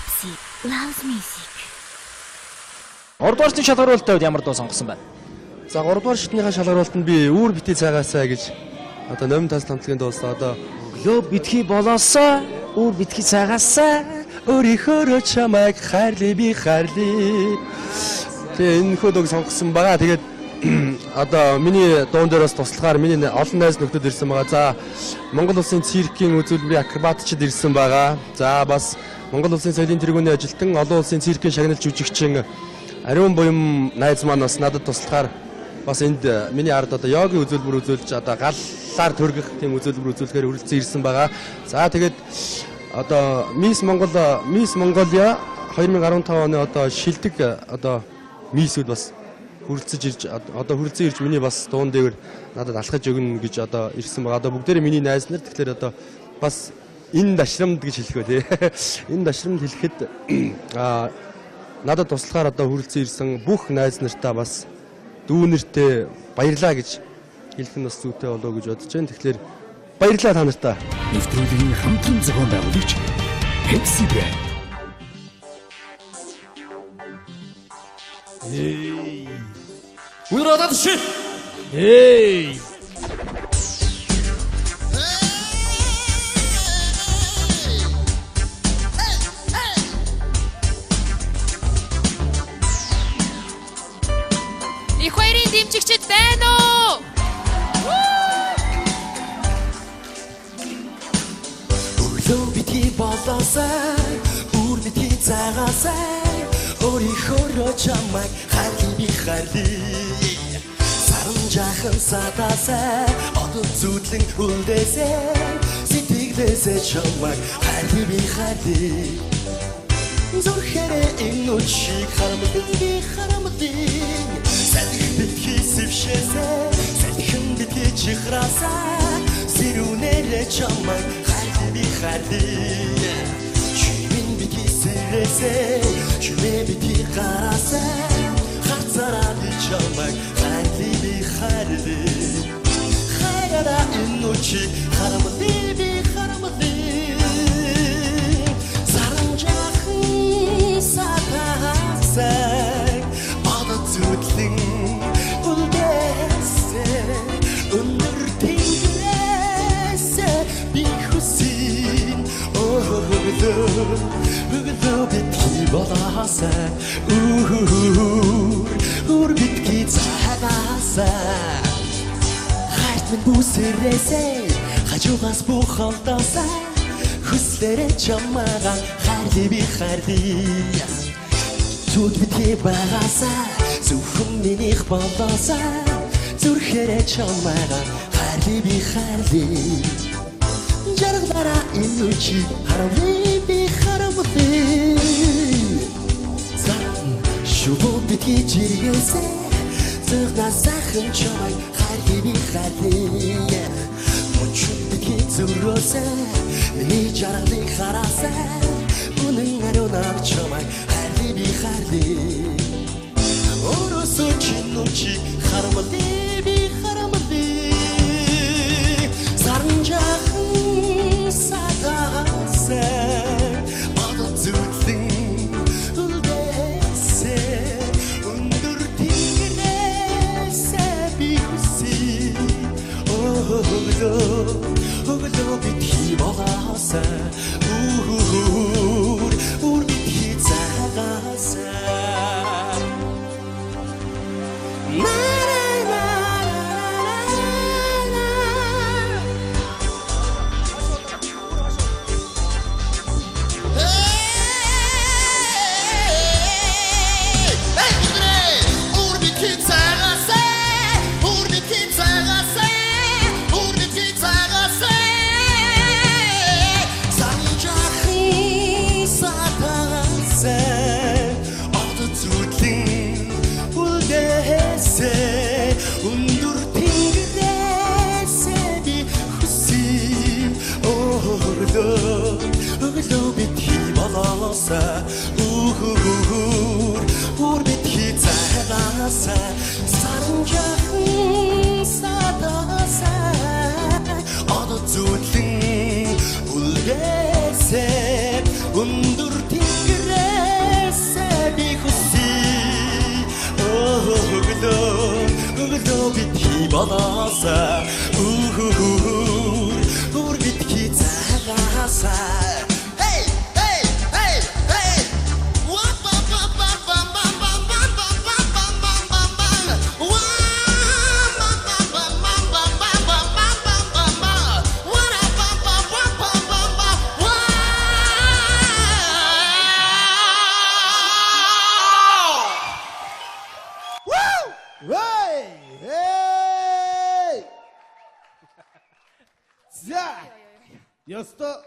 Pepsi loves music. 3 дугаар шалгаруулалтад үед ямар дуу сонгосон байна? За 3 дугаар шатныхаа шалгаруулалтанд би үүр битгий цайгаасаа гэж одоо номин тас хамтлагийн дуулсан одоо Өглөө битгий болоосоо үр битгий цагаасаа өөрийнхөө чамайг хайрлаа би хайрлаа. Тэгээ энэ хөдөг сонгосон байгаа. Тэгээд одоо миний дуун дээр бас туслахаар миний олон найз нөхдөд ирсэн байгаа. За Монгол улсын циркийн үзүүлбэрийн акробатчид ирсэн байгаа. За бас Монгол улсын соёлын тэргүүний ажилтан олон улсын циркийн шагналж жүжигчин Ариун буян найз маань бас надад туслахаар бас энд миний ард одоо йогийн үзүүлбэр үзүүлж одоо галлаар төргөх тийм үзүүлбэр үзүүлэхээр хүрэлцэн ирсэн байгаа. За тэгээд одоо Miss Mongolia 2015 оны одоо шилдэг одоо миссүүд бас хүрэлцэж ирж одоо хүрэлцэн ирж миний бас дуун дээр надад алхаж өгнө гэж одоо ирсэн байгаа. Одоо бүгдээрээ миний найз нар тэгэхээр одоо бас энэ дашрамд гэж хэлэхөө тий. Энэ дашрамд хэлэхэд надад туслахаар одоо хүрэлцэн ирсэн бүх найз нартаа бас дүүнэртээ баярлаа гэж хэлэх нь бас зүйтэй болоо гэж бодож байна. Тэгэхээр баярлалаа та нартаа. Нэвтрүүлгийн хамтран зохион байгуулагч Pepsi брэнд. Hey. Уйраад ши. Hey. Их хоёрын дэмжигчид байна уу? Өглөө битгий болоосаа үр битгий цагаасаа өөрийнхөө чамайг хайрлаа би хайрлаа. Саран жахан садаасаа одоо зүудлэн үлдээсээ сэтгэлээсээ чамайг хайрлаа би хайрлаа. Зүрхээрээ энэ үчиг харамдын Садих битгий сэвшээсээ Садихэн битгий чихраасаа Сэрүүнээрээ чамайг хайрлаа би хайрлаа. Чимэн битгий сэрээсээ Чимээ битгий гараасаа Хацараа би чамайг хайрлаа би хайрлаа. Хайраа энэ үчиг харамдын би харамдын Садаасаа одоо зүудлэн үлдээсээ өнөр тэнгэрээсээ би хүсин өглөө битгий болоосаа үр битгий цагаасаа хайрт минь бүсэрээсээ хажуугаас бүх олдоосаа хүслээрээ чамайгаа хайрлаа би хайрлаа. Зүуд битгий багаасаа зөвхөн минийх болоосаа зүрхээрээ чамайгаа хайрлаа би хайрлаа. Жаргалаараа энэ үчиг харамлаа би харамлаа. Шувуу битгий жиргээсээ зүгнасаахан чамайг хайрлаа би хайрлаа. Мочид битгий зүрөөсөө миний жаргалыг хараасаа үнэн ариунаар чамайг хайрлаа би хайрлаа. Өрөөсөө чинүүчиг харамлаа би харамлаа. Саран жахан садаасаа одоо зүудлэн үлдээсээ өндөр тэнгэрээсээ би хүсин өглөө битгий болоосаа үр битгий цагаасаа өндөр тэнгэрээсээ би хүсин өглөө битгий болоосаа үр битгий цагаасаа саран жахан садаасаа одоо зүудлэн үлдээсээ өндөр тэнгэрээсээ би хүсье өглөө битгий болоосаа өөр битгий цагаасаа Ёстой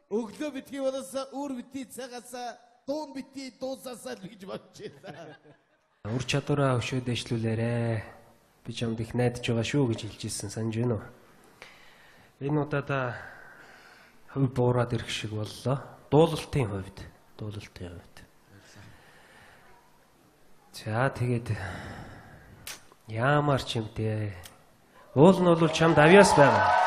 өглөө битгий болоосаа өөр битгий цагаасаа дуун битгий дуусаасаа л гэж бодож байна. Ур чадвараа өшөө дэвшлүүлээрэ. Би чамд их найдаж байгаа шүү гэж хэлж ирсэн санаж байна уу? Энэ удаад хувь буураад ирэх шиг боллоо. Дуулалтын хувьд. За тэгээд яамар ч юм те. Уул нь бол чамд авьяас байгаа.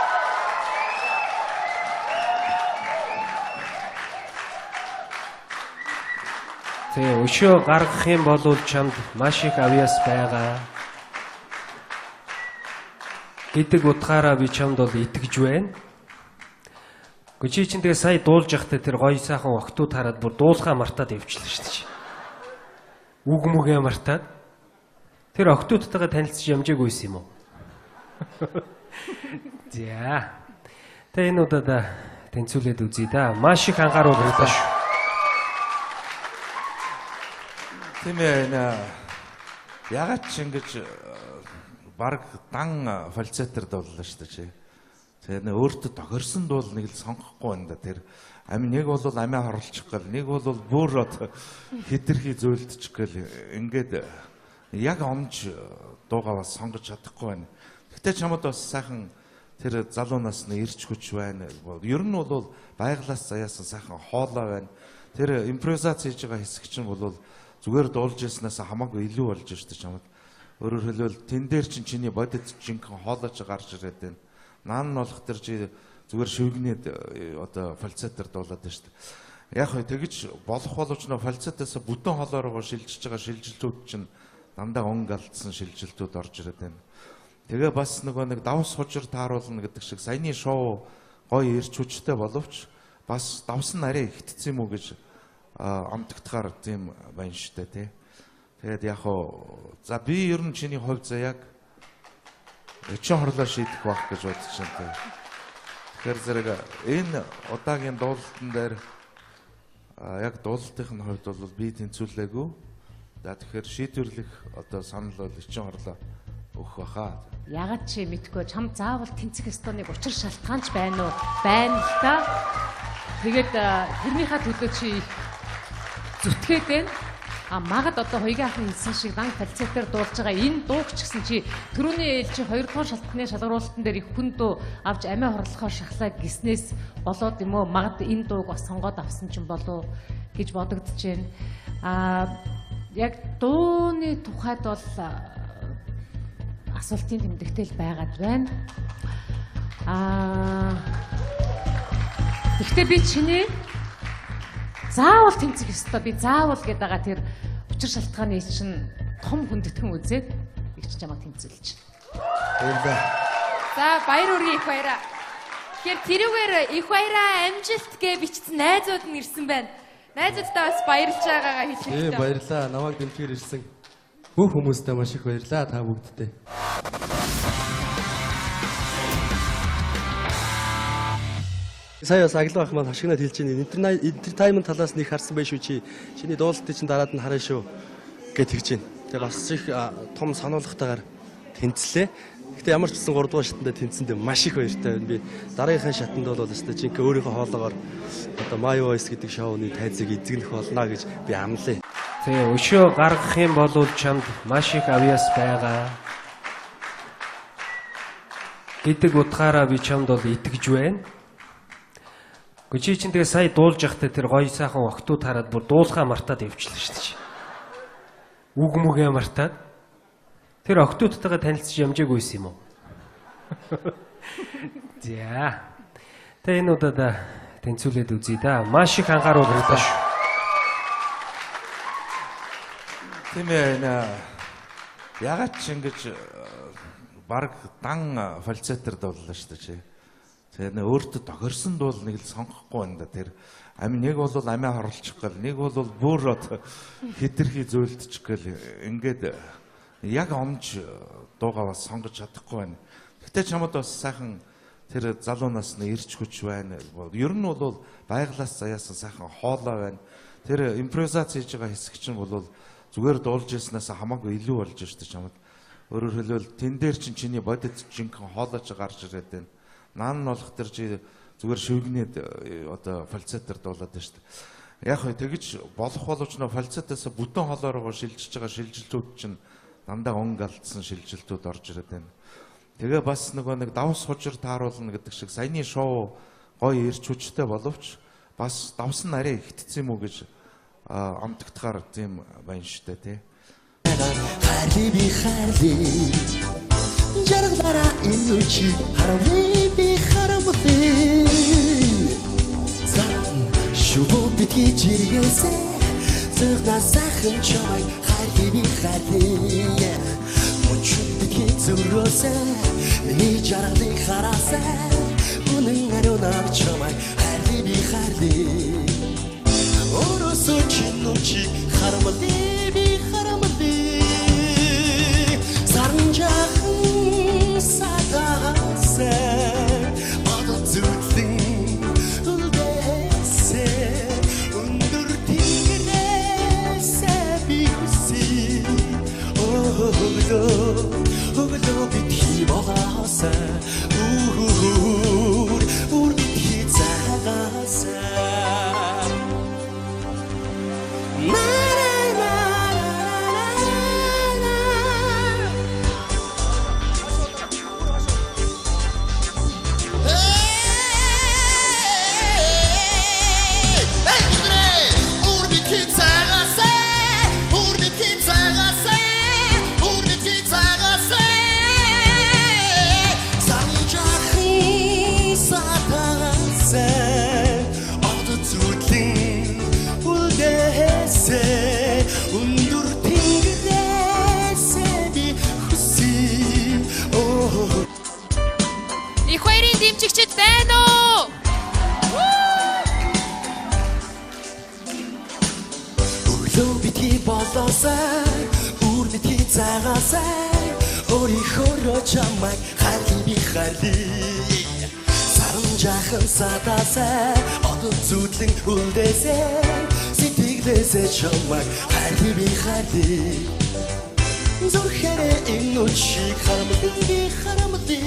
Тэгээ өшөө гаргах юм бол чамд маш их авьяас байгаа гэдэг утгаараа би чамд бол итгэж байна. Чи чинь тэгээ сая дуулж явахдаа тэр гоё сайхан охтууд хараад бүр дуулахаа мартаад явчихлаа шүү дээ. Үг мүгээ мартаад тэр охтуудтайгаа танилцж ямжаагүйс юм уу? За. Тэгээ энэ удаа тэнцүүлээд үзье да. Маш их анхааруул хэрэгтэй шүү. Тийм ээ ягаад ч ингэж баг дан фальцетер дууллаа шүү дээ чи. Тэгээ өөртөө тохирсон дуул нэг л сонгохгүй байна да тэр амь нэг бол амиа хорлчих гал нэг бол бүр хэтэрхий зөөлдөж гэл ингээд яг омж дуугаа бас сонгож чадахгүй байна. Гэтэ чамд бас сайхан тэр залуу насны ирч хүч байна. Ер нь бол байглаас заяасан сайхан хоолой байна. Тэр импровизац хийж байгаа хэсэг чинь бол зүгээр дуулж яснаас хамаагүй илүү болж шүү дээ чамд. Өөрөөр хэлбэл тэн дээр чиний бодит жинхэнэ хоолойч гарч ирээд байна. Наан нь болох тэр чи зүгээр шивгнээд одоо фальцетер дуулаад байна шүү дээ. Яг хөө тэгж болох боловч нөө фальцетаас бүтэн хоолойроо шилжиж байгаа шилжилтүүд чинь дандаа онг алдсан шилжилтүүд орж ирээд байна. Тэгээ бас нэг давс хужир тааруулна гэдэг шиг саяны шоу гоё ирч хүчтэй боловч бас давс нь арай ихтсэн юм уу гэж амтгтахаар тийм байна шүү дээ тий. Тэгээд яг хоо за би ер нь чиний хувьд за яг өчигдөр хорлоо шийдэх байх гэж бодож байна тий. Тэгэхээр зэрэг энэ удаагийн дуулалтан дээр яг дуулалтын хувьд бол би тэнцвэрлээгүй. За тэгэхээр шийдвэрлэх одоо санал бол өчигдөр хорлоо өгөх баха. Ягаад чи мэдгүй чам заавал тэнцэх ёстой нэг учир шалтгаанч байна уу? Байна л да. Тэгээд тэрнийхээ төлөө чи зүтгээд байна. Магад одоо хоёрын ахын хэлсэн шиг дан фальцетер дуулж байгаа энэ дууг ч гэсэн чи түрүүний чи 2 дугаар шалтгааны шалгаруулалтан дээр их хүн дөө авч амиа хорлохоор шахлаа гиснээс болоод юм уу магад энэ дууг бас сонгоод авсан ч юм болов гэж бодогдож байна. Яг дууны тухайд бол асуултын тэмдэгтэл байгаад байна. Гэхдээ би чиний заавал тэнцэх ёстой би заавал гэдэг байгаа тэр учир шалтгааны чинь том хүндэтгэн үзээд их ч чамаа тэнцүүлж байна. За баяр үргээ их баяраа. Тэгэхээр тэрүүгээр их баяраа амжилт гэ бичсэн найзууд нь ирсэн байна. Найзуудтай бас баярлж байгаагаа хэлж хэлээ. Баярлаа. Намайг дэмжигээр ирсэн бүх хүмүүстээ маш их баярлаа та бүгдтэй. Сая бас аглах ах маань хашигнаад хэлж байна. Entertainment талаас нэг харсан байх шүү чи. Чиний дуулалтыг чинь дараад нь хараа шүү гэж хэлж байна. Тэгээ бас их том сануулгатайгаар тэнцлээ. Гэхдээ ямар ч гэсэн 3 дугаар шатанд тэнцэндээ маш их баяртай байна. Би дараагийнхаа шатанд бол өстой жинхэнэ өөрийнхөө хоолоогоор одоо My Voice гэдэг шоуны тайзыг эзэгнэх болно гэж би амлаа. Тэгээ өшөө гаргах юм бол чамд маш их авьяас байгаа гэдэг утгаараа би чамд бол итгэж байна. Чи чинь тэгээ сая дуулж явахдаа тэр гоё сайхан охтууд хараад бүр дуулахаа мартаад явчихлаа шүү дээ. Үг мүгээ мартаад тэр охтуудтайгаа танилцж ямжаагүйс юм уу? За. Тэгээ энэ удаа тэнцүүлээд үзье да. Маш их анхааруул хэрэгтэй шүү. Тийм ээ нэ. Ягаад ч ингэж баг дан фальцетер дууллаа шүү дээ чи. Тэгээ нэ өөртөө тохирсон дуул нэг л сонгохгүй байна да тэр. Амин нэг бол амиа хорлчих гэл нэг бол бүр хэтэрхий зөөлдчих гэл ингээд яг омж дуугаа бас сонгож чадахгүй байна. Гэтэ чамд бас сайхан тэр залуу насны ирч хүч байна. Ер нь бол байглаас заяасан сайхан хоолой байна. Тэр импровизац хийж байгаа хэсэг чинь бол зүгээр дуулж яснаас хамаагүй илүү болж штэ чамд. Өөрөөр хэлбэл тэн дээр чинь чиний бодит жинхэнэ хоолойч гарч ирээд байна. Наан нь болох тэр чи зүгээр шивгнээд одоо фальцетер дуулаад байна штэ. Яг хөө тэгж болох боловч нөө фальцетаас бүтэн хоолойроо шилжиж байгаа шилжилтүүд чинь дандаа онг алдсан шилжилтүүд орж ирээд байна. Тэгээ бас нэг давс хужир тааруулна гэдэг шиг саяны шоу гоё ирч хүчтэй боловч бас давс нь арай ихтсэн юм уу гэж амтгтахаар тийм байна штэ тий. Харли би харли жаргалара инучи харли би харамти зам шубу бити жиргэсэ зэгна сайхан чамай харли би харли мочу бити зуросэ ни жаргали харасэ үнэн аруна чамай харли би харли оросо чинучи харамти би харамти 사랑자한 사다세 어두둥 울대세 운두르팅그레세 비우시 오글도 비티 먹어서 우리 비티 작아서 Их хоёрын дэмжигчид байна уу? Өглөө бити болоосай, үр бити цагаасай, өөрийнхөө чамайг харли би харли. Саран жахан садаасай, одон зүтлэн үлдээсэй, сэтгэлээсээ чамайг харли би харли. Зүрхээрээ инучи харамти харамти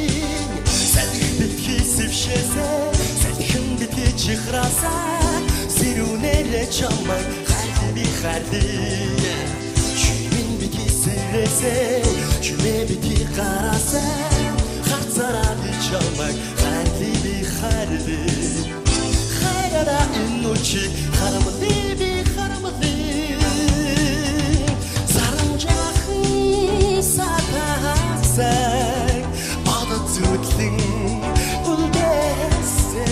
Сэлэх битгий сэвшээсээ Сэлхэн битгий чихраасаа Сэрүүнээрээ чамайг харли би харли Чимэн битгий сэрээсээ Чимээ битгий гараасаа Хацараа би чамайг харли би харли Хайраараа инучи харамти би харамти Сатасай одоцутлин улдэсэ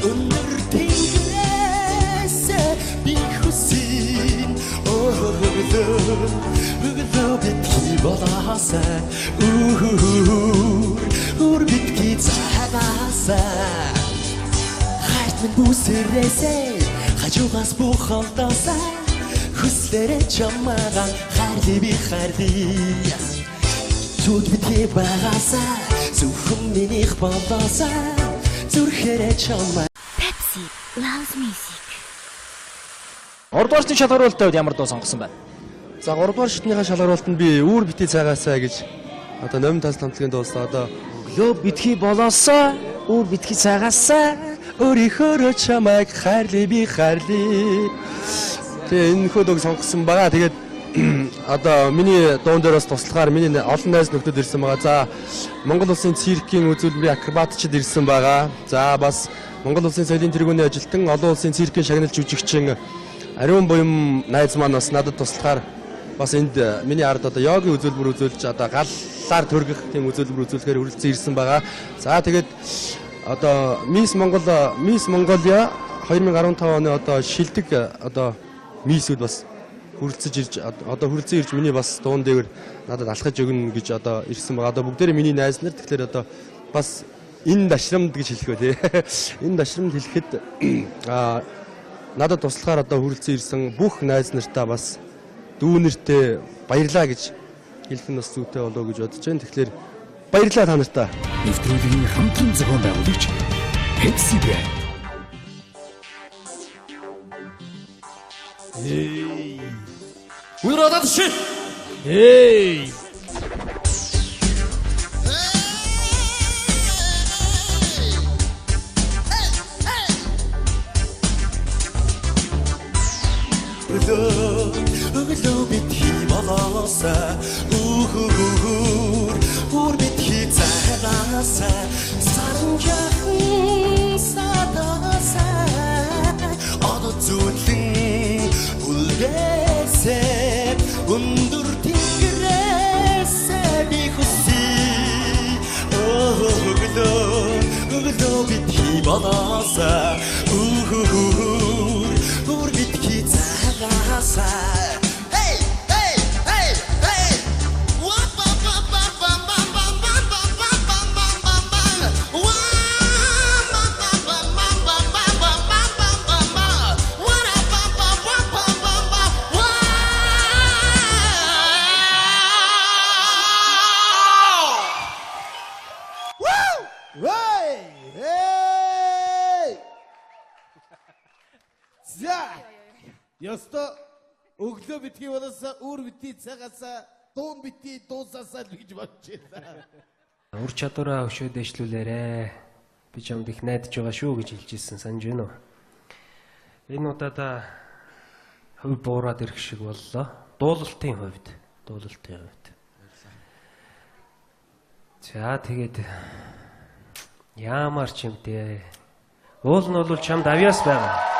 өнөр тэнгэрээсэ би хүсин өглөө битгий болоосай үр битгий цагаасай хайрт минь бүсэрээсэ хажуугаас бүх олдоосай хүслээрээ чамайг харли би харли Зүд битгий багаасаа зөвхөн минийх болоосаа зүрхээрээ чамайг Pepsi loves music. 3 дугаарчны шалгаруулалтад байвал ямар дуу сонгосон байна? За 3 дугаар шатныхаа шалгаруулалтанд би үүр бити цагаасаа гэж одоо номин тас тамтлагын дуулсан одоо Өглөө битгий болоосоо үр битгий цагаасаа өөрийнхөө чамайг харли би харли. Тэгээ энэ хөдөг сонгосон байгаа. Тэгээд одоо миний дуун дээр бас туслахаар миний олон найз нөхдөд ирсэн байгаа. За Монгол улсын циркийн үзүүлбэрийн акробатчид ирсэн байгаа. За бас Монгол улсын соёлын тэргүүний ажилтан олон улсын циркийн шагналж жүжигчин Ариун буян найз маань бас надад туслахаар бас энд миний ард одоо йогийн үзүүлбэр үзүүлж одоо галлаар төргөх тийм үзүүлбэр үзүүлэхээр хүрэлцэн ирсэн байгаа. За тэгээд одоо Miss Mongolia 2015 оны одоо шилдэг одоо миссүүд бас хүрэлцэж ирж одоо хүрэлцэн ирж миний бас дуун дээр надад алхаж өгнө гэж одоо ирсэн байгаа. Одоо бүгдээрээ миний найз нар. Тэгэхээр одоо бас энэ дашрамд гэж хэлэх үү тий. Энэ дашрамд хэлэхэд надад туслахаар одоо хүрэлцэн ирсэн бүх найз нартаа бас дүүнэртээ баярлаа гэж хэлэх нь бас зүйтэй болоо гэж бодож байна. Тэгэхээр баярлалаа та нартаа. Нэвтрүүлгийн хамтран зохион байгуулагч Pepsi Brand. We're out of shit. Hey. Өглөө битгий болоосаа үр битгий цаагаасаа саранжахан садаасаа одоо зүлэн үлгээсээ өндөр тэнгэрээсээ би хүсье өглөө битгий болоосаа үр битгий цаагаасаа Ёстой өглөө битгий болоосаа үр битгий цагаасаа дуун битгий дуусаасаа л гэж бодож байна. Ур чадвараа өшөө дэвшлүүлээрэ. Би чамд их найдаж байгаа шүү гэж хэлж ирсэн санаж байна уу? Энэ удаа хувь буураад ирэх шиг боллоо. Дуулалтын хувьд. За тэгээд яамар ч юм дээ. Уул нь бол чамд авьяас байгаа.